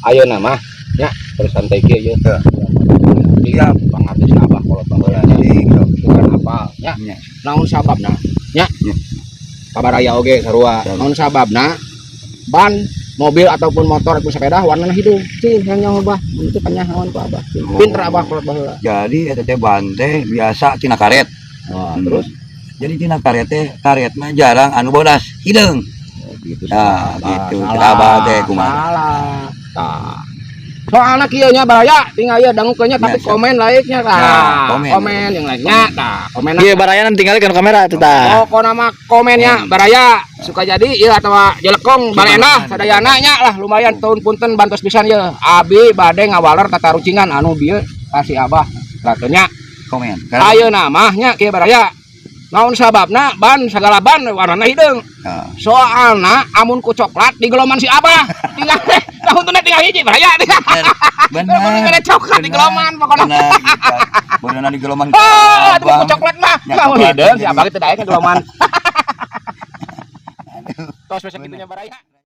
ayeuna mah nya terus santai kieu ye siap pangarti si abah kolot baheula bukan apa nya naon sababna nya kabaraya oge sarua naon sababna ban mobil ataupun motor ataupun sepeda warnanya hidung cing yang abah itu panyahawan ku abah pinter abah kolot baheula jadi eta teh ban teh biasa tina karet terus jadi tina karet teh karet mah jarang anu bodas hideung gitu nah gitu abah teh kumaha salah tah soalnya kieu nya bahaya tinggal ieu dangukeunnya tapi komen laiknya tah komen yang lainnya tah komen ieu barayanan tinggalkeun kamera teh tah pokona mah komennya baraya suka jadi ieu atawa jelekong balena sadayana nya lah lumayan tahun punten bantos pisan ieu abi bade ngawaler tata rucingan anu bieu kasih abah ratunya komen ayeuna mah nya kieu baraya naon sababna ban sagala ban warnana hideung soalna amun ku coklat di geloman si abah tinggal tahun teh tinggal hiji bahaya bener coklat di geloman pokoknya bener di geloman itu ku coklat mah mau hideung si abah teh daek geloman tos besok kitunya baraya